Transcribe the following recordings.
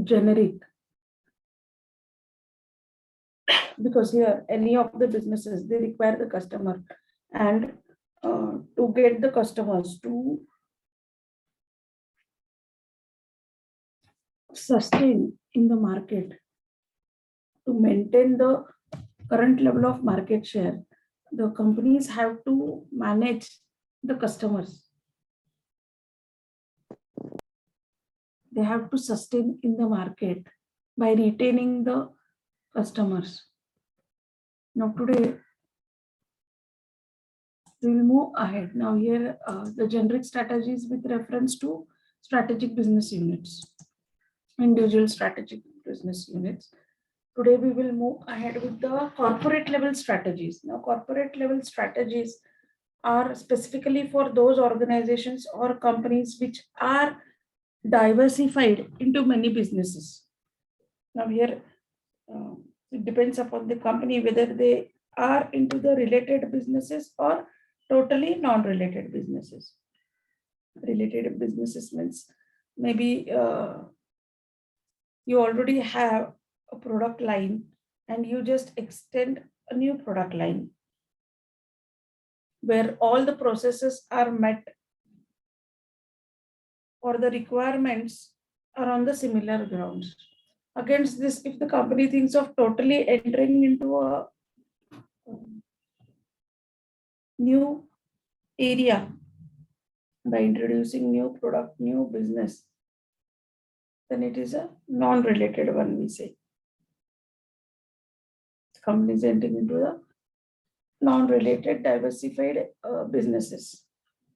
generic, because here any of the businesses, they require the customer, and to get the customers to sustain in the market, to maintain the current level of market share, the companies have to manage the customers. They have to sustain in the market by retaining the customers. Now today, we will move ahead. Now here, the generic strategies with reference to strategic business units, individual strategic business units. Today we will move ahead with the corporate level strategies. Now corporate level strategies are specifically for those organizations or companies which are diversified into many businesses. Now here, it depends upon the company whether they are into the related businesses or totally non-related businesses. Related businesses means maybe you already have a product line and you just extend a new product line where all the processes are met or the requirements are on the similar grounds. Against this, if the company thinks of totally entering into a new area by introducing new product, new business, then it is a non-related one, we say. The company is entering into the non-related diversified businesses.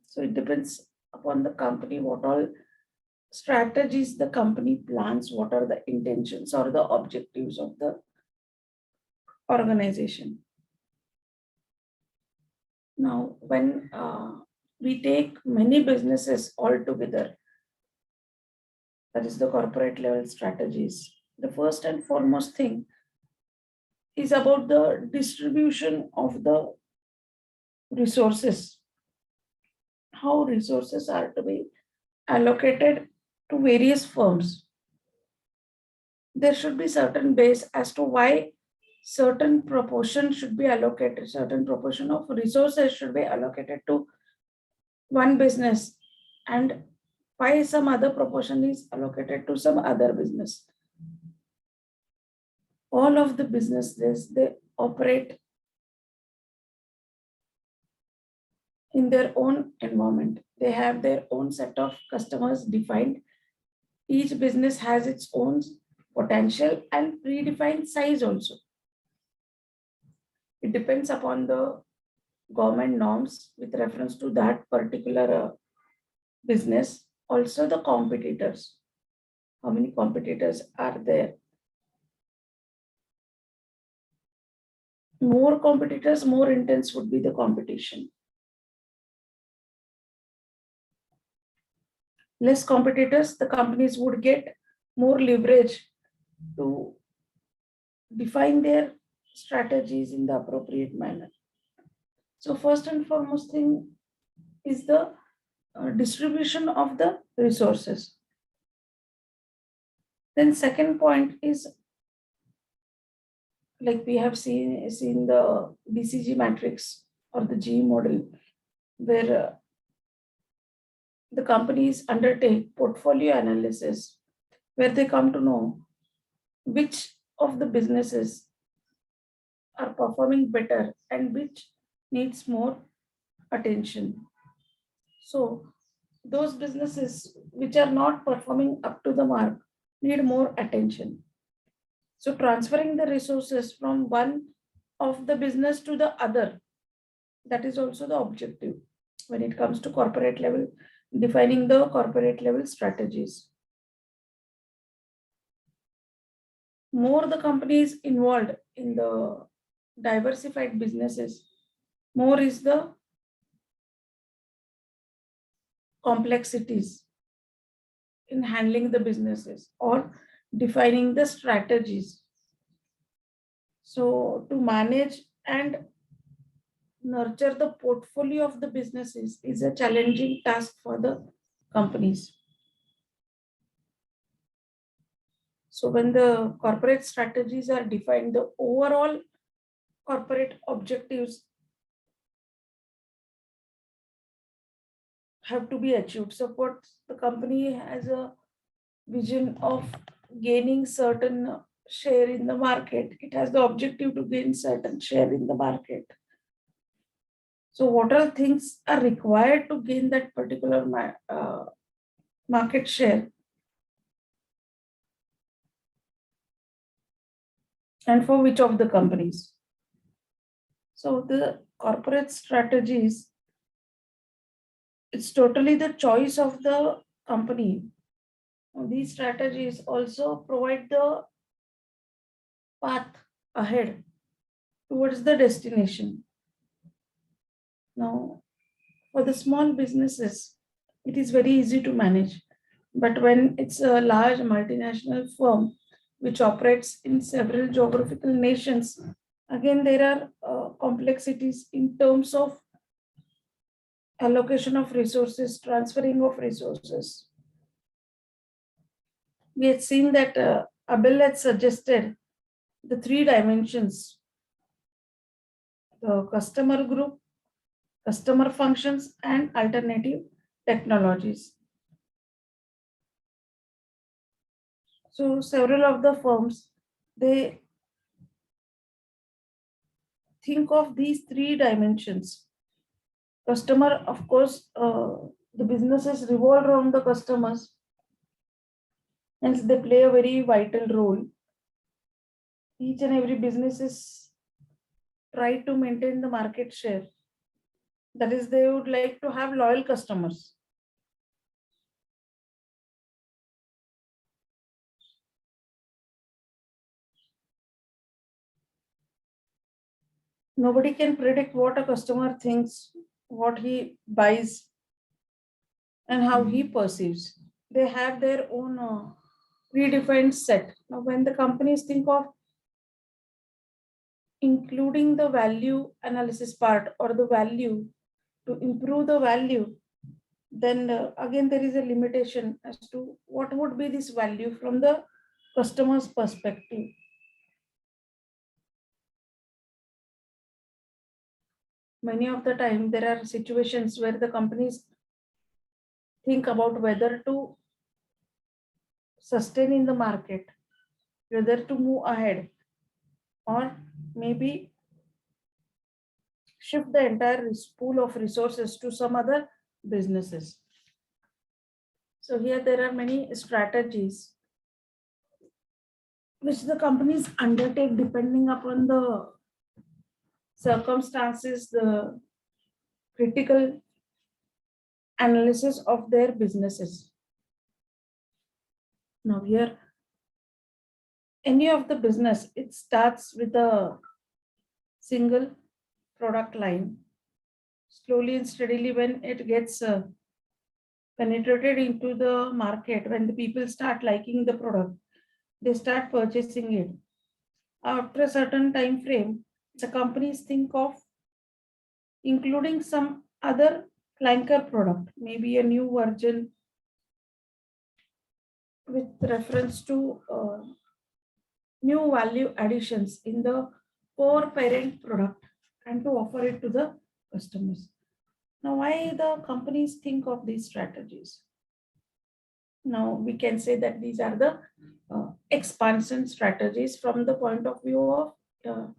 So it depends upon the company, what all strategies the company plans, what are the intentions or the objectives of the organization. Now, when we take many businesses all together, that is the corporate level strategies, the first and foremost thing is about the distribution of the resources. How resources are to be allocated to various firms. There should be certain base as to why certain proportion should be allocated, certain proportion of resources should be allocated to one business, and why some other proportion is allocated to some other business. All of the businesses, they operate in their own environment. They have their own set of customers defined. Each business has its own potential and predefined size also. It depends upon the government norms with reference to that particular business. Also the competitors. How many competitors are there? More competitors, more intense would be the competition. Less competitors, the companies would get more leverage to define their strategies in the appropriate manner. So first and foremost thing is the distribution of the resources. Then second point is, like we have seen the BCG matrix or the G model, where the companies undertake portfolio analysis, where they come to know which of the businesses are performing better and which needs more attention. So those businesses which are not performing up to the mark need more attention. So transferring the resources from one of the business to the other, that is also the objective when it comes to corporate level, defining the corporate level strategies. More the companies involved in the diversified businesses, more is the complexities in handling the businesses or defining the strategies. So to manage and nurture the portfolio of the businesses is a challenging task for the companies. So when the corporate strategies are defined, the overall corporate objectives have to be achieved. Suppose the company has a vision of gaining certain share in the market. It has the objective to gain certain share in the market. So what are things are required to gain that particular market share? And for which of the companies? So the corporate strategies, it's totally the choice of the company. These strategies also provide the path ahead towards the destination. Now, for the small businesses, it is very easy to manage. But when it's a large multinational firm which operates in several geographical nations, again, there are complexities in terms of allocation of resources, transferring of resources. We had seen that Abel had suggested the three dimensions: the customer group, customer functions, and alternative technologies. So several of the firms, they think of these three dimensions. Customer, of course, the businesses revolve around the customers, hence they play a very vital role. Each and every businesses try to maintain the market share. That is, they would like to have loyal customers. Nobody can predict what a customer thinks, what he buys, and how he perceives. They have their own predefined set. Now, when the companies think of including the value analysis part or the value to improve the value, then again there is a limitation as to what would be this value from the customer's perspective. Many of the time there are situations where the companies think about whether to sustain in the market, whether to move ahead, or maybe shift the entire pool of resources to some other businesses. So here there are many strategies which the companies undertake depending upon the circumstances, the critical analysis of their businesses. Now here, any of the business, it starts with a single product line. Slowly and steadily, when it gets penetrated into the market, when the people start liking the product, they start purchasing it. After a certain time frame, the companies think of including some other flanker product, maybe a new version with reference to new value additions in the core parent product and to offer it to the customers. Now, why the companies think of these strategies? Now, we can say that these are the expansion strategies from the point of view of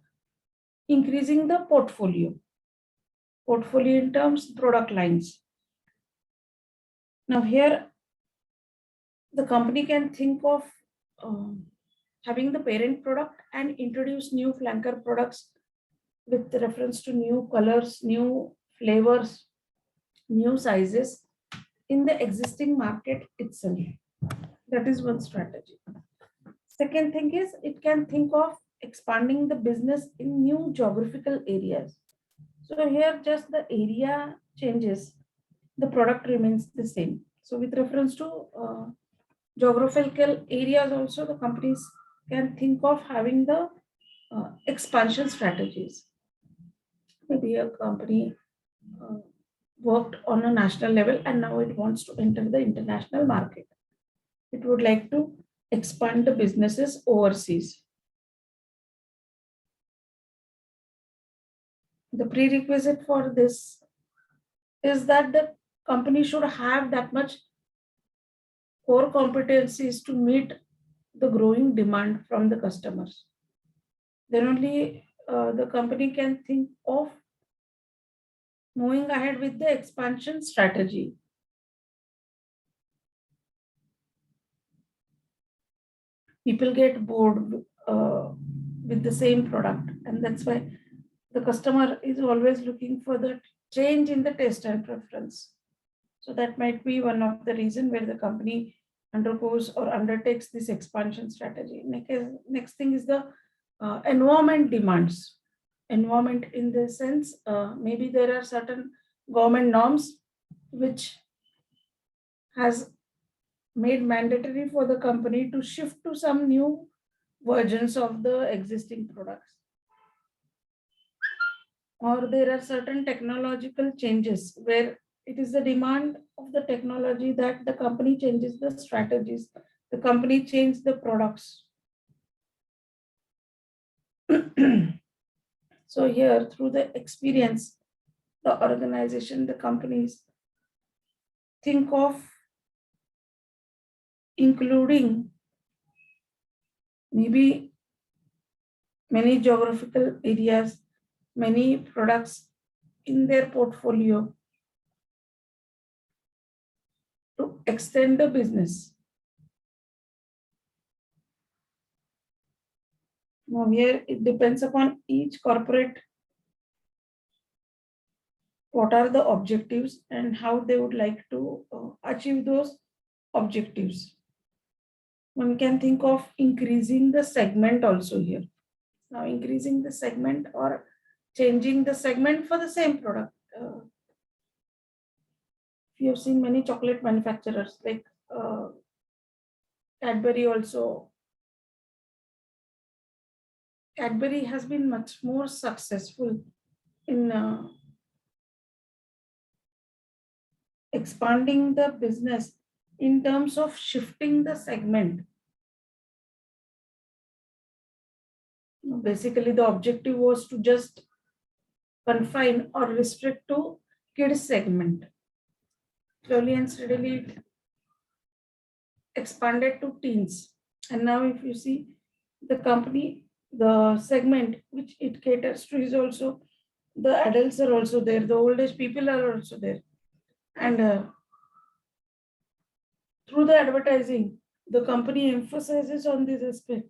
increasing the portfolio in terms product lines. Now, here the company can think of having the parent product and introduce new flanker products with reference to new colors, new flavors, new sizes in the existing market itself. That is one strategy. Second thing is it can think of expanding the business in new geographical areas. So here just the area changes, the product remains the same. So with reference to geographical areas also, the companies can think of having the expansion strategies. Maybe a company worked on a national level and now it wants to enter the international market. It would like to expand the businesses overseas. The prerequisite for this is that the company should have that much core competencies to meet the growing demand from the customers. Then only the company can think of moving ahead with the expansion strategy. People get bored with the same product, and that's why the customer is always looking for the change in the taste and preference. So that might be one of the reason where the company undergoes or undertakes this expansion strategy. Next thing is the environment demands. Environment in the sense, maybe there are certain government norms which has made mandatory for the company to shift to some new versions of the existing products. Or there are certain technological changes where it is the demand of the technology that the company changes the strategies, the company changes the products. So here, through the experience, the organization, the companies think of including maybe many geographical areas, many products in their portfolio to extend the business. Now here it depends upon each corporate what are the objectives and how they would like to achieve those objectives. One can think of increasing the segment also here. Now increasing the segment or changing the segment for the same product. You have seen many chocolate manufacturers like Cadbury also. Cadbury has been much more successful in expanding the business in terms of shifting the segment. Basically, the objective was to just confine or restrict to kids segment. Slowly and steadily it expanded to teens. And now if you see the company, the segment which it caters to is also, the adults are also there, the old age people are also there. And through the advertising, the company emphasizes on this aspect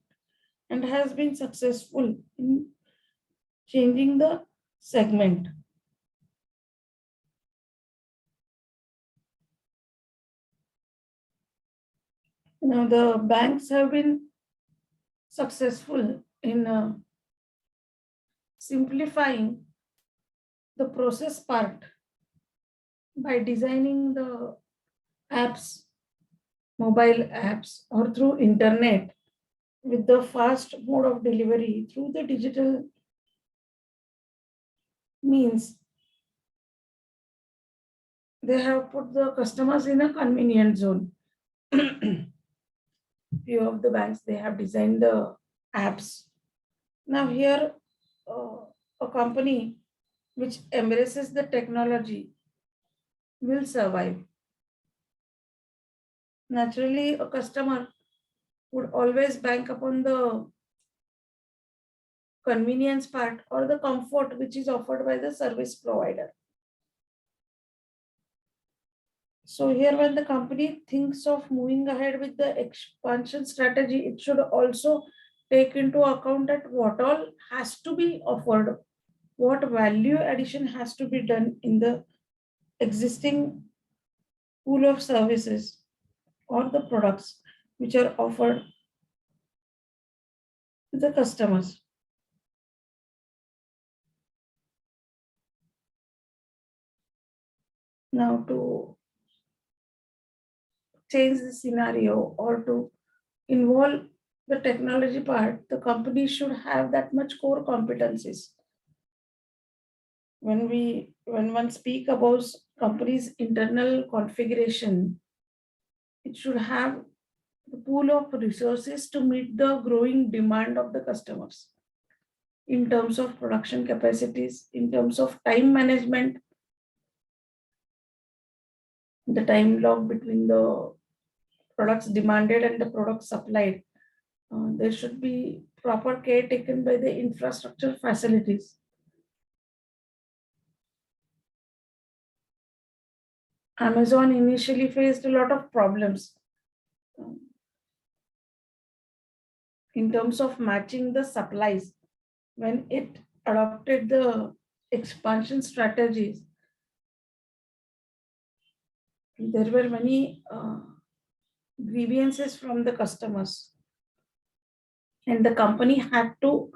and has been successful in changing the segment. Now the banks have been successful in simplifying the process part by designing the apps, mobile apps, or through internet with the fast mode of delivery through the digital means. They have put the customers in a convenient zone. Few of the banks, they have designed the apps. Now here, a company which embraces the technology will survive. Naturally, a customer would always bank upon the convenience part or the comfort which is offered by the service provider. So here when the company thinks of moving ahead with the expansion strategy, it should also take into account that what all has to be offered, what value addition has to be done in the existing pool of services or the products which are offered to the customers. Now to change the scenario or to involve the technology part, the company should have that much core competencies. When one speak about company's internal configuration, it should have the pool of resources to meet the growing demand of the customers in terms of production capacities, in terms of time management, the time log between the products demanded and the products supplied. There should be proper care taken by the infrastructure facilities. Amazon initially faced a lot of problems in terms of matching the supplies when it adopted the expansion strategies. There were many grievances from the customers, and the company had to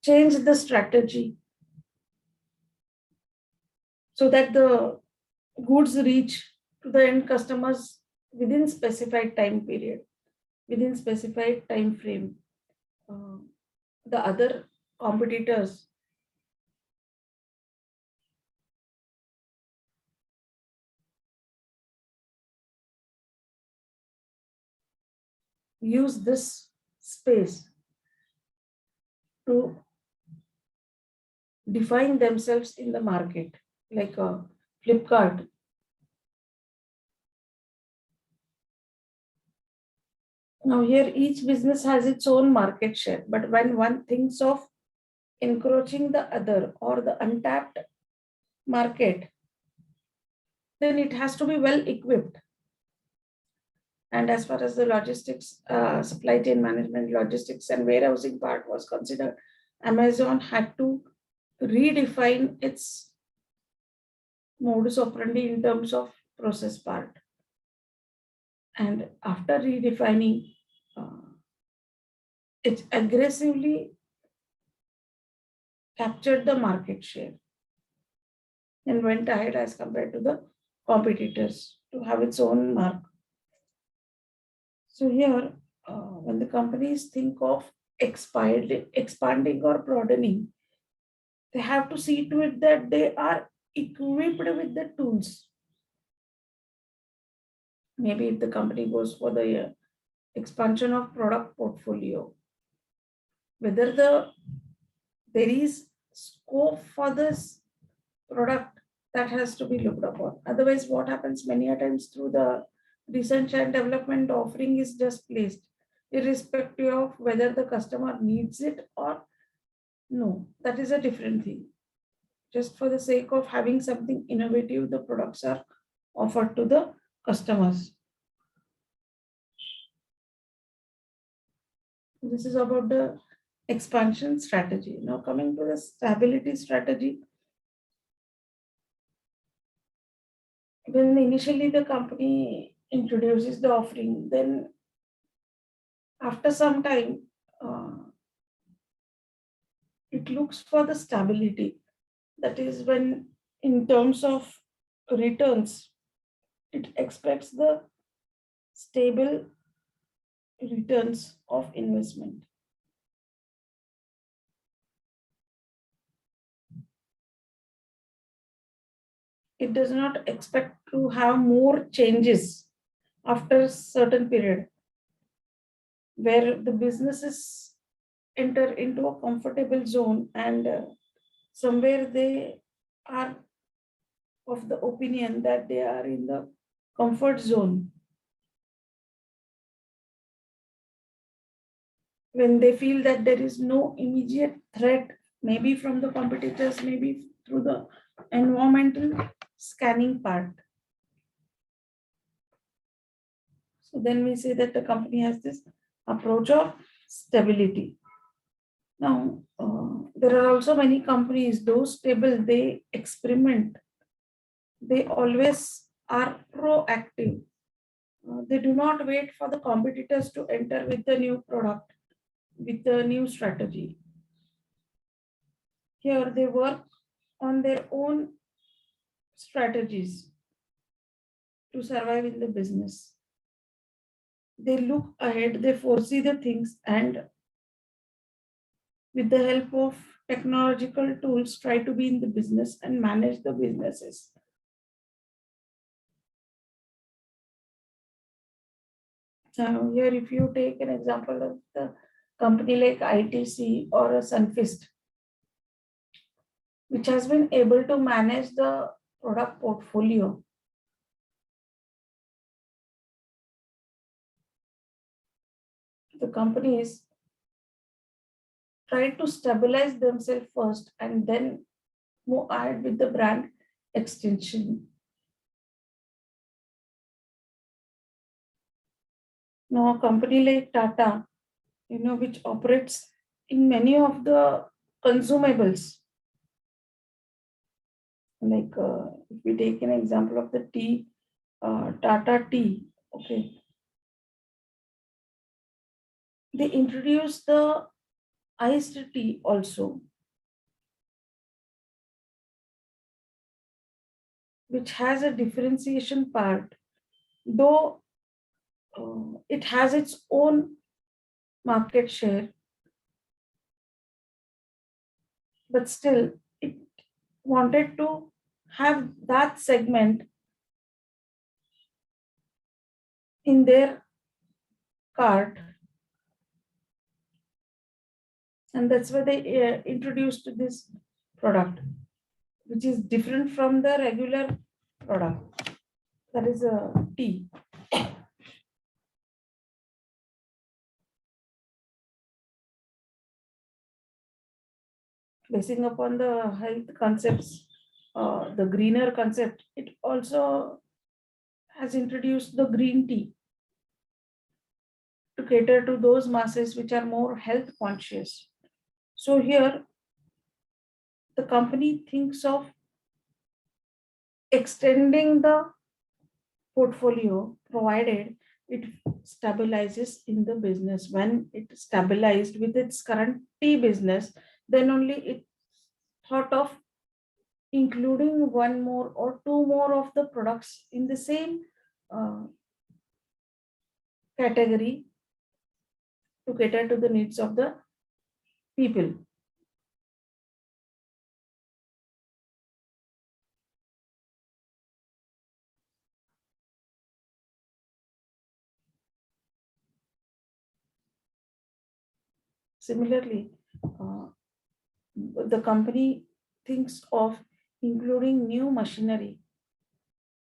change the strategy so that the goods reach to the end customers within specified time period, within specified time frame. The other competitors use this space to define themselves in the market, like Flipkart. Now here each business has its own market share, but when one thinks of encroaching the other or the untapped market, then it has to be well equipped. And as far as the logistics, supply chain management, logistics and warehousing part was considered, Amazon had to redefine its modus operandi in terms of process part. And after redefining, it aggressively captured the market share and went ahead as compared to the competitors to have its own mark. So here, when the companies think of expanding or broadening, they have to see to it that they are equipped with the tools. Maybe if the company goes for the expansion of product portfolio, whether there is scope for this product, that has to be looked upon. Otherwise, what happens many a times through the research and development, offering is just placed, irrespective of whether the customer needs it or no. That is a different thing. Just for the sake of having something innovative, the products are offered to the customers. This is about the expansion strategy. Now coming to the stability strategy. When initially the company introduces the offering, then after some time, it looks for the stability. That is when, in terms of returns, it expects the stable returns of investment. It does not expect to have more changes after a certain period, where the businesses enter into a comfortable zone and somewhere they are of the opinion that they are in the comfort zone. When they feel that there is no immediate threat, maybe from the competitors, maybe through the environmental scanning part. So then we say that the company has this approach of stability. Now, there are also many companies, those stable, they experiment. They always are proactive. They do not wait for the competitors to enter with the new product, with the new strategy. Here they work on their own strategies to survive in the business. They look ahead, they foresee the things, and with the help of technological tools, try to be in the business and manage the businesses. Now, here, if you take an example of the company like ITC or a Sunfist, which has been able to manage the product portfolio, the companies try to stabilize themselves first and then move ahead with the brand extension. Now, a company like Tata, which operates in many of the consumables, like if we take an example of the tea, Tata tea, okay, they introduced the iced tea also, which has a differentiation part, though it has its own market share, but still it wanted to have that segment in their cart, and that's why they introduced this product, which is different from the regular product, that is a tea. Basing upon the health concepts, the greener concept, it also has introduced the green tea to cater to those masses which are more health conscious. So here, the company thinks of extending the portfolio provided it stabilizes in the business. When it stabilized with its current tea business, then only it thought of including one more or two more of the products in the same uh, category to cater to the needs of the people. Similarly, the company thinks of including new machinery,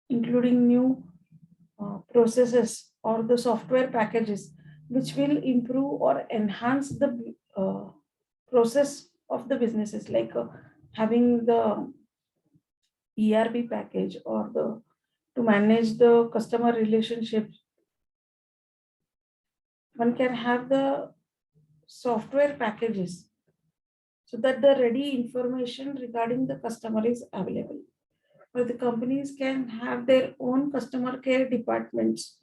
including new processes or the software packages which will improve or enhance the process of the businesses, like having the ERP package or the to manage the customer relationships. One can have the software packages so that the ready information regarding the customer is available. Or the companies can have their own customer care departments,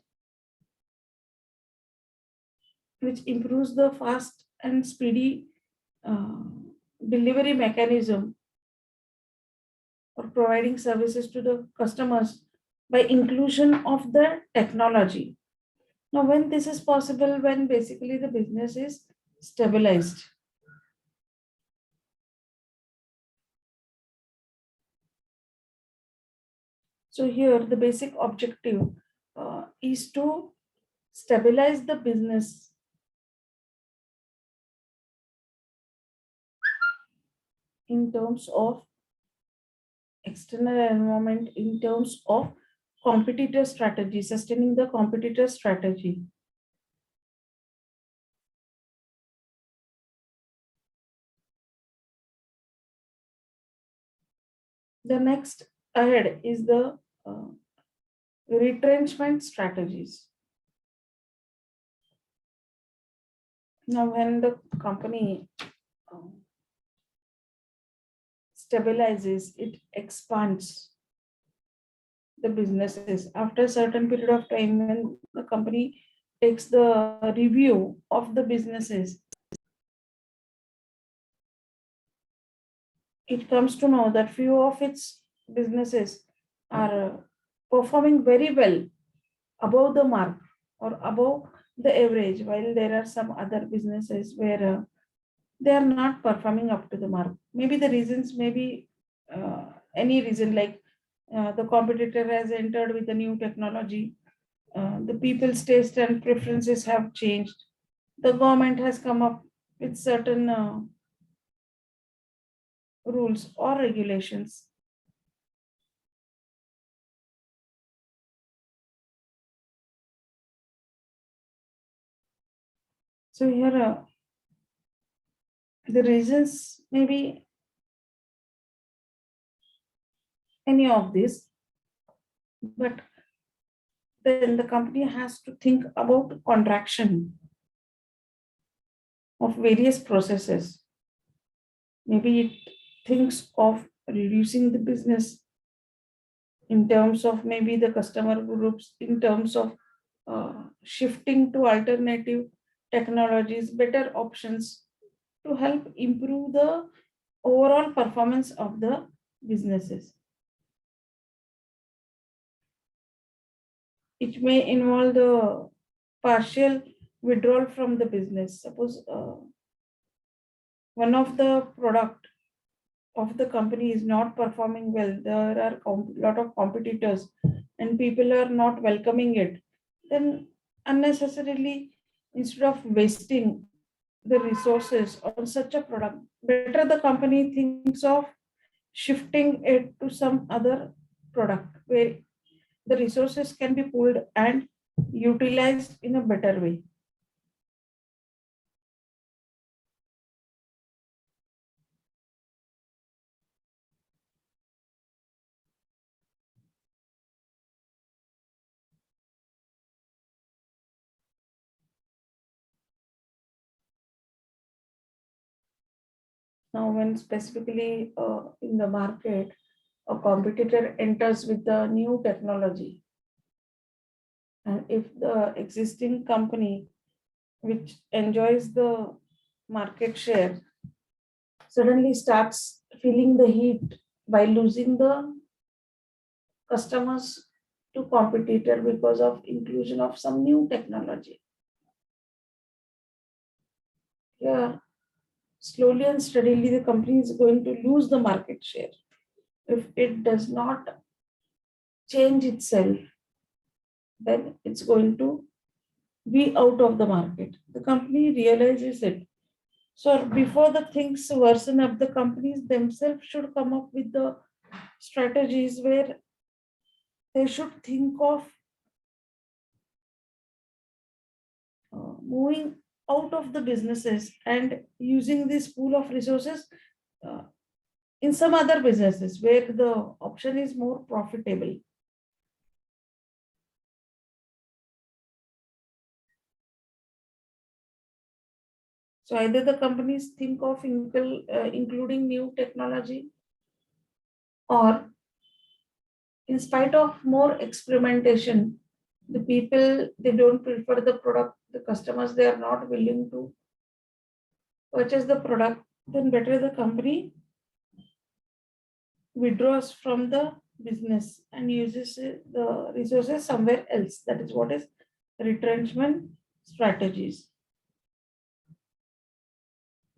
which improves the fast and speedy uh, delivery mechanism or providing services to the customers by inclusion of the technology. Now, when this is possible, when basically the business is stabilized. So here the basic objective is to stabilize the business in terms of external environment, in terms of competitor strategy, sustaining the competitor strategy. The next ahead is the retrenchment strategies. Now, when the company stabilizes, it expands the businesses. After a certain period of time, when the company takes the review of the businesses, it comes to know that few of its businesses are performing very well above the mark or above the average, while there are some other businesses where they are not performing up to the mark. Maybe the reasons may be any reason, like the competitor has entered with a new technology The people's taste and preferences have changed. The government has come up with certain rules or regulations. So here, the reasons maybe any of this, but then the company has to think about contraction of various processes. Maybe it thinks of reducing the business in terms of maybe the customer groups, in terms of shifting to alternative technologies, better options to help improve the overall performance of the businesses. It may involve the partial withdrawal from the business. Suppose one of the product of the company is not performing well, there are a lot of competitors and people are not welcoming it, then unnecessarily, instead of wasting the resources on such a product, better the company thinks of shifting it to some other product where the resources can be pulled and utilized in a better way. Now, when specifically in the market, a competitor enters with the new technology, and if the existing company which enjoys the market share suddenly starts feeling the heat by losing the customers to competitor because of inclusion of some new technology, yeah, slowly and steadily the company is going to lose the market share if it does not change itself. Then it's going to be out of the market. The company realizes it. So before the things worsen up, the companies themselves should come up with the strategies where they should think of moving out of the businesses and using this pool of resources uh, in some other businesses where the option is more profitable. So either the companies think of including new technology, or in spite of more experimentation, the people they don't prefer the product, the customers they are not willing to purchase the product, then better the company withdraws from the business and uses the resources somewhere else. That is what is retrenchment strategies.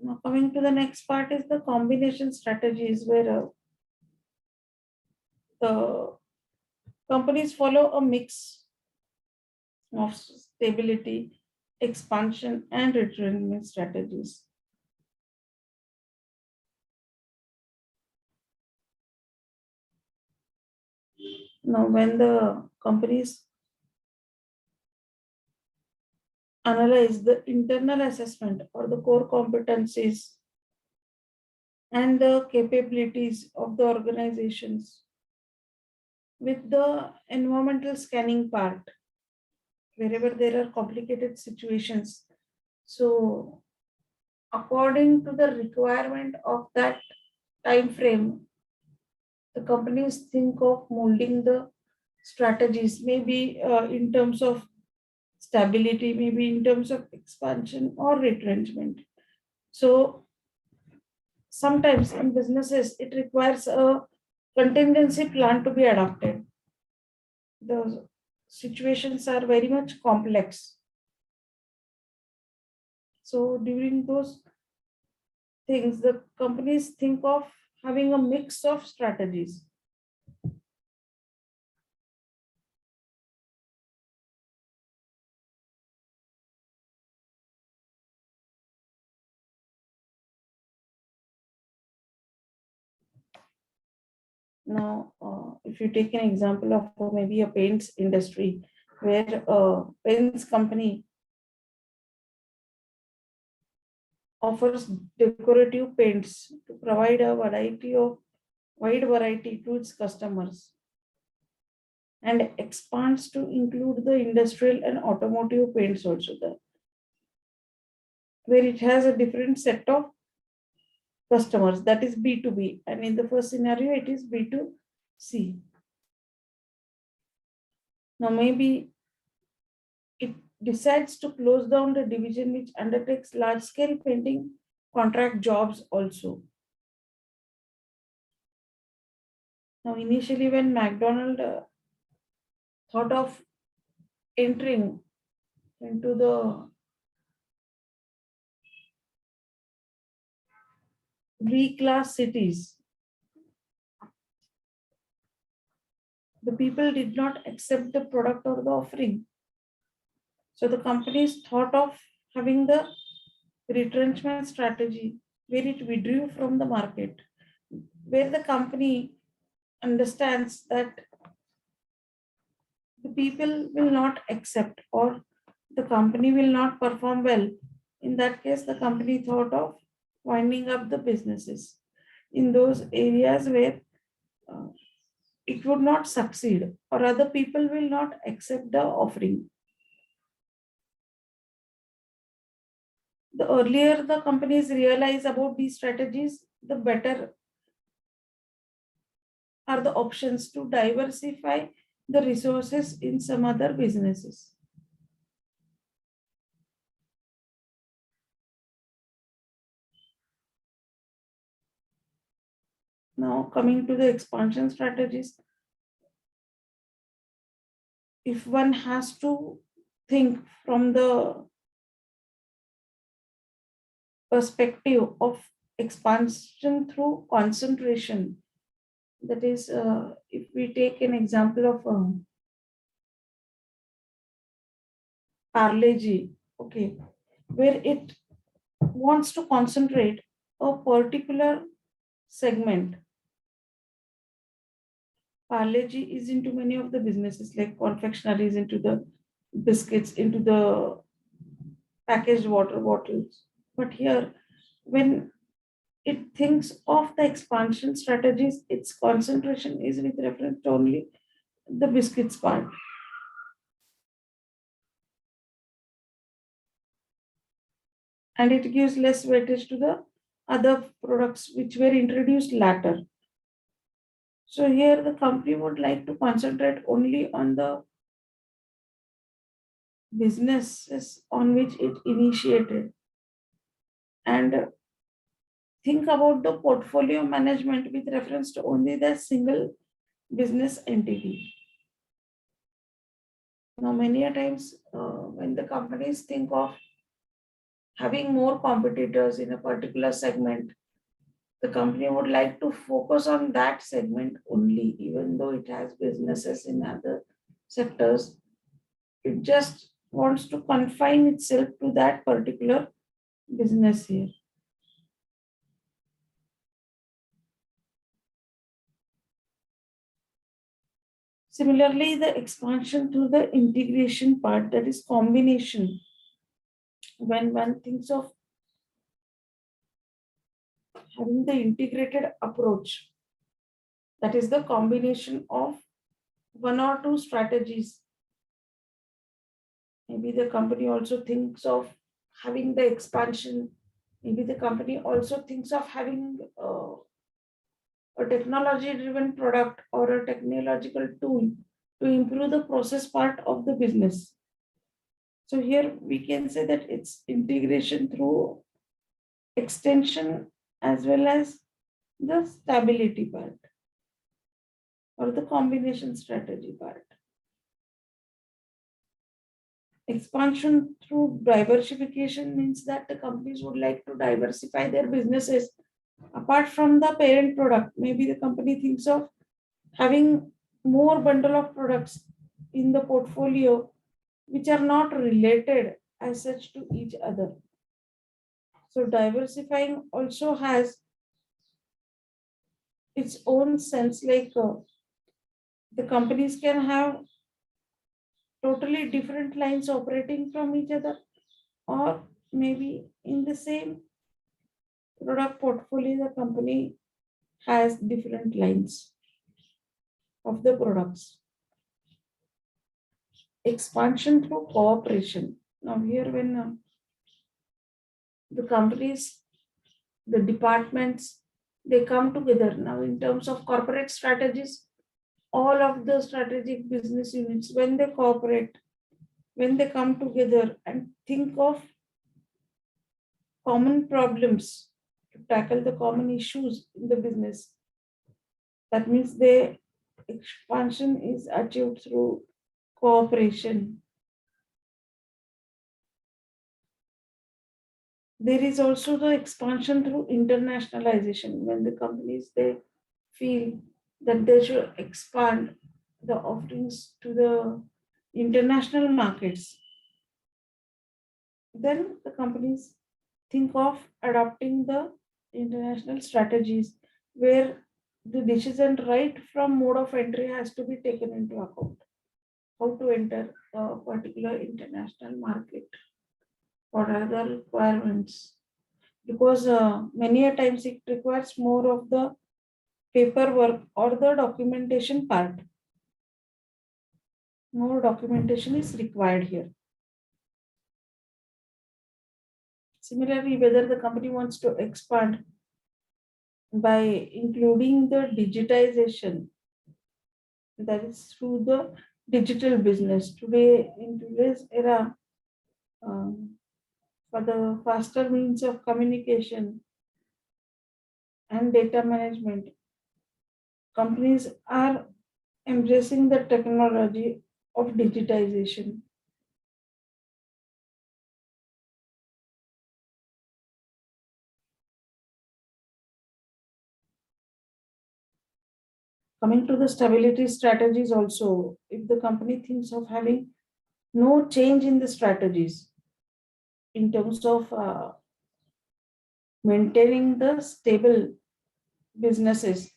Now coming to the next part is the combination strategies where the companies follow a mix of stability, expansion, and retrenchment strategies. Now, when the companies analyze the internal assessment or the core competencies and the capabilities of the organizations with the environmental scanning part, wherever there are complicated situations. So, according to the requirement of that time frame, the companies think of molding the strategies, maybe in terms of stability, maybe in terms of expansion or retrenchment. So sometimes in businesses, it requires a contingency plan to be adopted. The situations are very much complex. So during those things, the companies think of having a mix of strategies. Now, if you take an example of maybe a paints industry, where a paints company offers decorative paints to provide a wide variety to its customers, and expands to include the industrial and automotive paints also there, where it has a different set of customers, that is B2B, and in the first scenario it is B2C. Now maybe it decides to close down the division which undertakes large scale painting contract jobs also. Now initially when McDonald thought of entering into the B class cities, the people did not accept the product or the offering. So the companies thought of having the retrenchment strategy where it withdrew from the market, where the company understands that the people will not accept or the company will not perform well. In that case, the company thought of winding up the businesses in those areas where uh, it would not succeed or other people will not accept the offering. The earlier the companies realize about these strategies, the better are the options to diversify the resources in some other businesses. Now, coming to the expansion strategies, if one has to think from the perspective of expansion through concentration, that is, if we take an example of Parle-G, okay, where it wants to concentrate a particular segment. Parle-G is into many of the businesses like confectionaries, into the biscuits, into the packaged water bottles. But here, when it thinks of the expansion strategies, its concentration is with reference to only the biscuits part. And it gives less weightage to the other products which were introduced later. So here the company would like to concentrate only on the businesses on which it initiated and think about the portfolio management with reference to only the single business entity. Now, many a times when the companies think of having more competitors in a particular segment, the company would like to focus on that segment only, even though it has businesses in other sectors. It just wants to confine itself to that particular business here. Similarly, the expansion through the integration part, that is combination. When one thinks of having the integrated approach, that is the combination of one or two strategies. Maybe the company also thinks of having the expansion. Maybe the company also thinks of having a technology driven product or a technological tool to improve the process part of the business. So here we can say that it's integration through extension as well as the stability part or the combination strategy part. Expansion through diversification means that the companies would like to diversify their businesses apart from the parent product. Maybe the company thinks of having more bundle of products in the portfolio which are not related as such to each other. So diversifying also has its own sense, like the companies can have totally different lines operating from each other, or maybe in the same product portfolio, the company has different lines of the products. Expansion through cooperation. Now, here, when the companies, the departments, they come together. Now, in terms of corporate strategies, all of the strategic business units, when they cooperate, when they come together and think of common problems to tackle the common issues in the business, that means the expansion is achieved through cooperation. There is also the expansion through internationalization, when the companies, they feel that they should expand the offerings to the international markets. Then the companies think of adopting the international strategies, where the decision right from mode of entry has to be taken into account. How to enter a particular international market? What are the requirements? Because many a times it requires more of the paperwork or the documentation part. More documentation is required here. Similarly, whether the company wants to expand by including the digitization, that is through the digital business. Today, in today's era, for the faster means of communication and data management, companies are embracing the technology of digitization. Coming to the stability strategies also, if the company thinks of having no change in the strategies in terms of maintaining the stable businesses,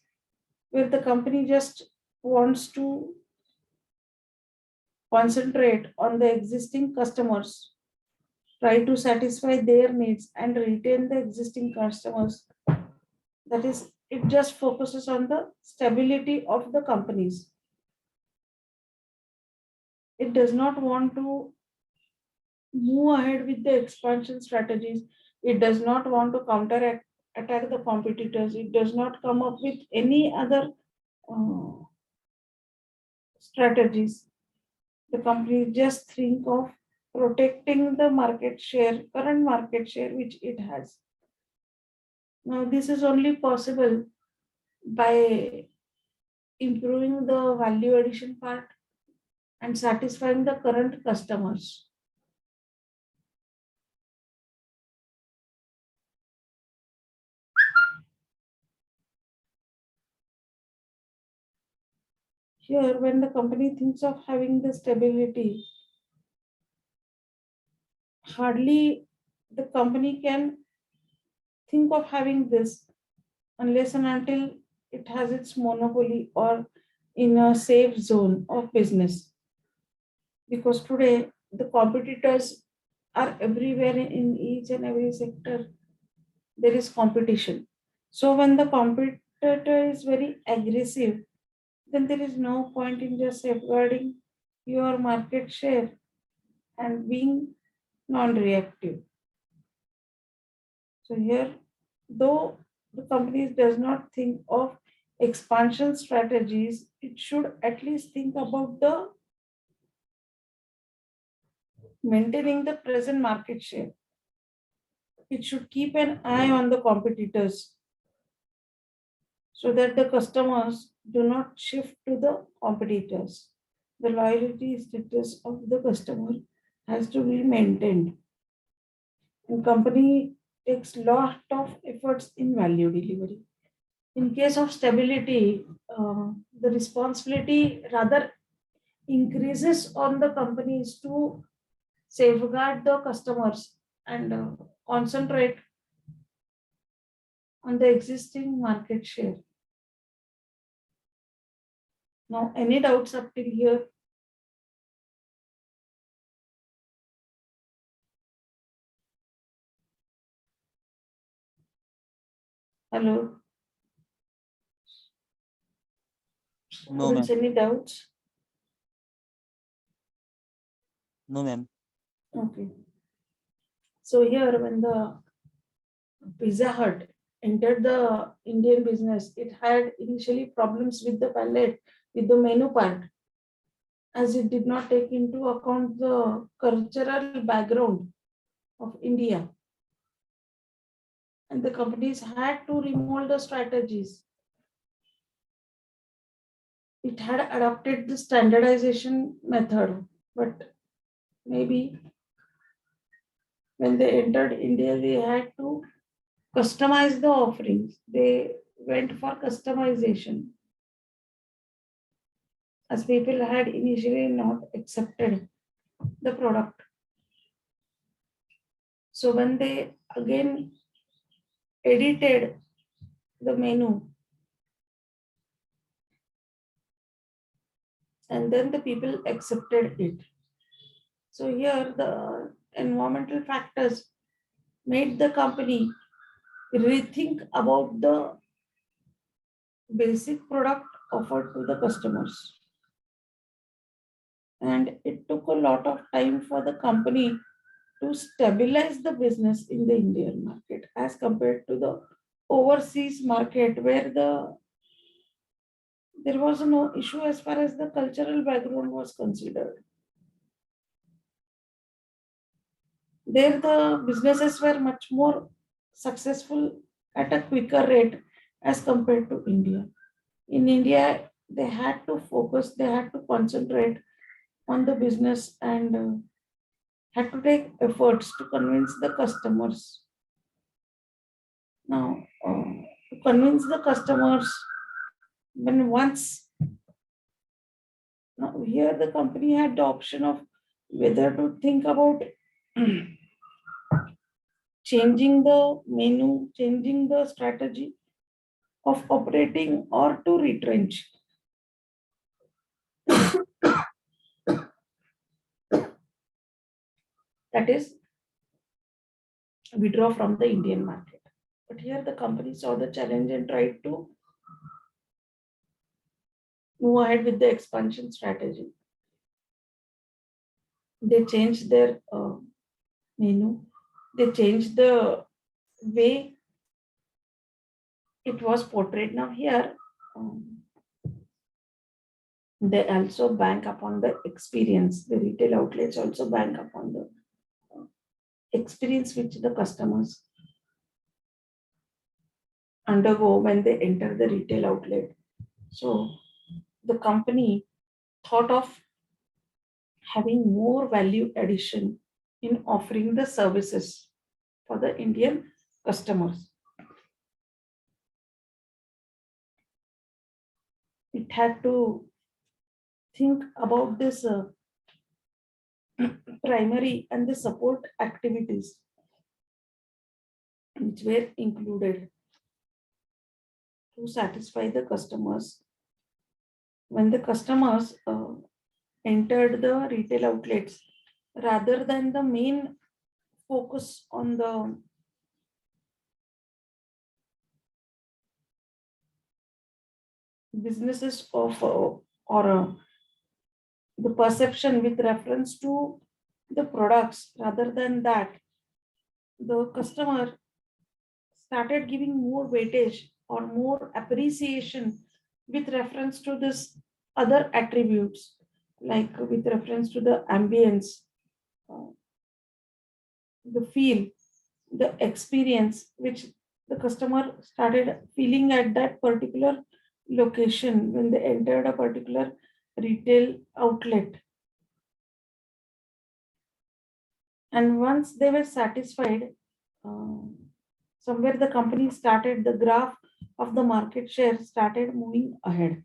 where the company just wants to concentrate on the existing customers, try to satisfy their needs and retain the existing customers. That is, it just focuses on the stability of the companies. It does not want to move ahead with the expansion strategies. It does not want to counteract attack the competitors. It does not come up with any other uh, strategies. The company just think of protecting the market share, current market share which it has. Now, this is only possible by improving the value addition part and satisfying the current customers. Here, when the company thinks of having the stability, hardly the company can think of having this unless and until it has its monopoly or in a safe zone of business. Because today the competitors are everywhere in each and every sector. There is competition. So when the competitor is very aggressive, then there is no point in just safeguarding your market share and being non-reactive. So here, though the company does not think of expansion strategies, it should at least think about the maintaining the present market share. It should keep an eye on the competitors so that the customers do not shift to the competitors. The loyalty status of the customer has to be maintained. And company takes lot of efforts in value delivery. In case of stability, the responsibility rather increases on the companies to safeguard the customers and concentrate on the existing market share. Now, any doubts up till here? Hello? No, ma'am. Students, any doubts? No, ma'am. Okay. So here, when the Pizza Hut entered the Indian business, it had initially problems with the palette, with the menu part, as it did not take into account the cultural background of India. And the companies had to remold the strategies. It had adopted the standardization method, but maybe when they entered India, they had to customize the offerings. They went for customization, as people had initially not accepted the product. So when they again edited the menu, and then the people accepted it. So here the environmental factors made the company rethink about the basic product offered to the customers. And it took a lot of time for the company to stabilize the business in the Indian market as compared to the overseas market, where there was no issue as far as the cultural background was considered. There the businesses were much more successful at a quicker rate as compared to India. In India, they had to focus, they had to concentrate on the business, and had to take efforts to convince the customers. Now, to convince the customers, when once, now here the company had the option of whether to think about changing the menu, changing the strategy of operating, or to retrench. That is, withdraw from the Indian market. But here the company saw the challenge and tried to move ahead with the expansion strategy. They changed their menu, they changed the way it was portrayed. Now, here, they also bank upon the experience. The retail outlets also bank upon the experience which the customers undergo when they enter the retail outlet. So the company thought of having more value addition in offering the services for the Indian customers. It had to think about this primary and the support activities which were included to satisfy the customers. When the customers entered the retail outlets, rather than the main focus on the businesses of or the perception with reference to the products, rather than that, the customer started giving more weightage or more appreciation with reference to this other attributes, like with reference to the ambience, uh, the feel, the experience which the customer started feeling at that particular location when they entered a particular retail outlet. And once they were satisfied, uh, somewhere the company started, the graph of the market share started moving ahead.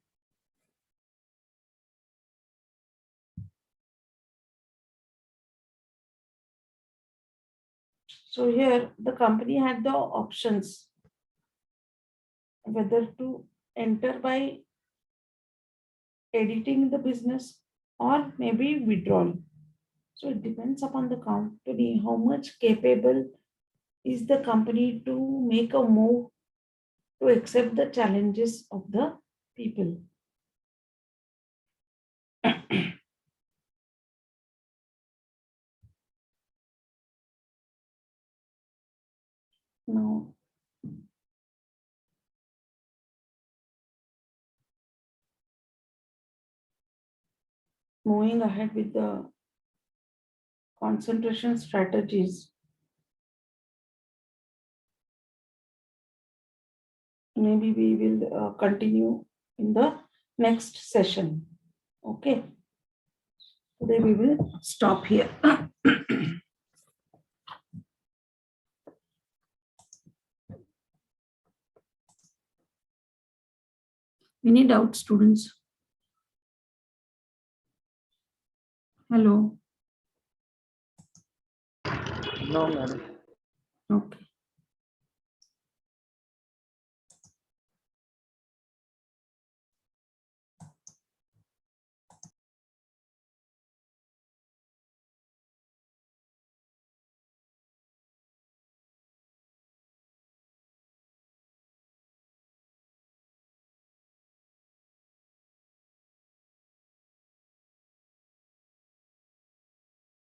So here the company had the options whether to enter by editing the business, or maybe withdrawal. So it depends upon the company how much capable is the company to make a move to accept the challenges of the people. Now, moving ahead with the concentration strategies, maybe we will continue in the next session. Okay, today we will stop here. Any doubts, students? Hello. No, ma'am. Okay.